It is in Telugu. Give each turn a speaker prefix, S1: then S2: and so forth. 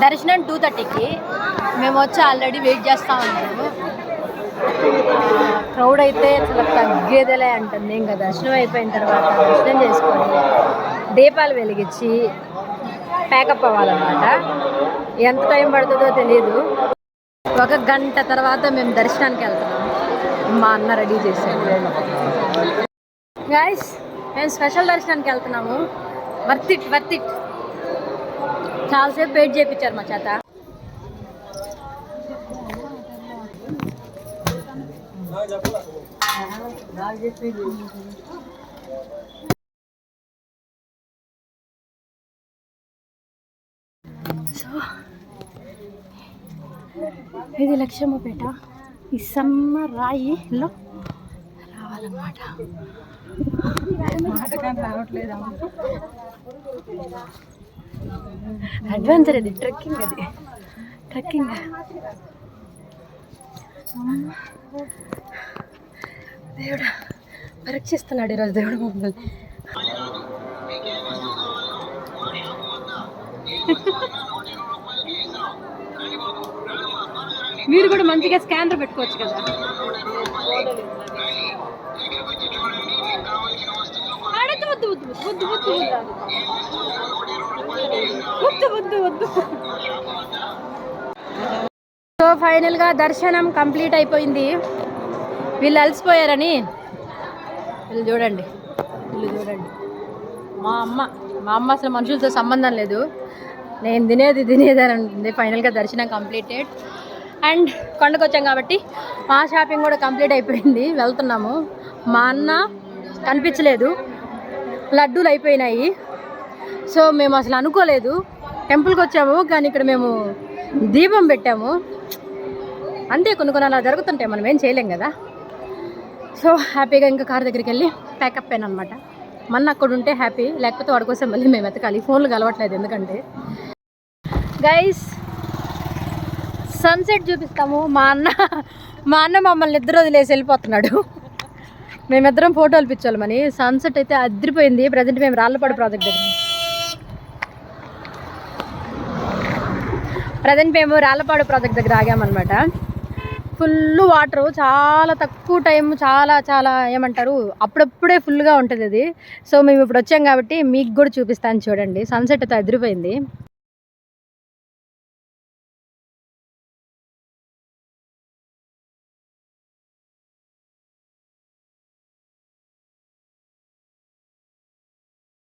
S1: దర్శనం 2:30కి మేము వచ్చి ఆల్రెడీ వెయిట్ చేస్తూ ఉన్నాము. క్రౌడ్ అయితే అసలు తగ్గేదేలే అంటుంది. ఇంకా దర్శనం అయిపోయిన తర్వాత దర్శనం చేసుకొని దీపాలు వెలిగించి ప్యాకప్ అవ్వాలన్నమాట. ఎంత టైం పడుతుందో తెలియదు. 1 గంట తర్వాత మేము దర్శనానికి వెళ్తున్నాము. మా అన్న రెడీ చేసాము. గైస్ మేము స్పెషల్ దర్శనానికి వెళ్తున్నాము. Worth it. చాలాసేపు వెయిట్ చేయించారు మా చేత. సో ఇది లక్ష్మపేట. ఈ సన్న రాయిలో రావాలన్నమాట. అడ్వెంచర్ ఇది, ట్రెక్కింగ్. దేవుడు పరీక్షిస్తున్నాడు ఈరోజు దేవుడు మమ్మల్ని. మీరు కూడా మంచిగా స్కానర్ పెట్టుకోవచ్చు కదా. వద్దు. సో ఫైనల్గా దర్శనం కంప్లీట్ అయిపోయింది. వీళ్ళు అలసిపోయారని వీళ్ళు చూడండి. మా అమ్మ అసలు మనుషులతో సంబంధం లేదు. నేను తినేది అని ఉంటుంది. ఫైనల్గా దర్శనం కంప్లీటెడ్. అండ్ కొండకు వచ్చాం కాబట్టి మా షాపింగ్ కూడా కంప్లీట్ అయిపోయింది. వెళ్తున్నాము. మా అన్న కనిపించలేదు, లడ్డూలు అయిపోయినాయి. సో మేము అసలు అనుకోలేదు. టెంపుల్కి వచ్చాము కానీ ఇక్కడ మేము దీపం పెట్టాము. అంతే, కొన్ని అలా జరుగుతుంటాయి, మనం ఏం చేయలేం కదా. సో హ్యాపీగా ఇంకా కార్ దగ్గరికి వెళ్ళి ప్యాకప్ అయినా అనమాట. మన అక్కడ ఉంటే హ్యాపీ, లేకపోతే వాడి కోసం మళ్ళీ మేము వెతకాలి. ఫోన్లు కలవట్లేదు ఎందుకంటే. గైస్ సన్సెట్ చూపిస్తాము. మా అన్న మమ్మల్ని ఇద్దరు వదిలేసి వెళ్ళిపోతున్నాడు. మేమిద్దరం ఫోటోలు పిచ్చామని. సన్సెట్ అయితే అదిరిపోయింది. ప్రజెంట్ మేము రాళ్ళపాడు ప్రాజెక్ట్ దగ్గర ఆగామన్నమాట. ఫుల్ వాటరు, చాలా తక్కువ టైం, చాలా ఏమంటారు అప్పుడప్పుడే ఫుల్గా ఉంటుంది అది. సో మేము ఇప్పుడు వచ్చాం కాబట్టి మీకు కూడా చూపిస్తాను చూడండి. సన్సెట్ అయితే అదిరిపోయింది.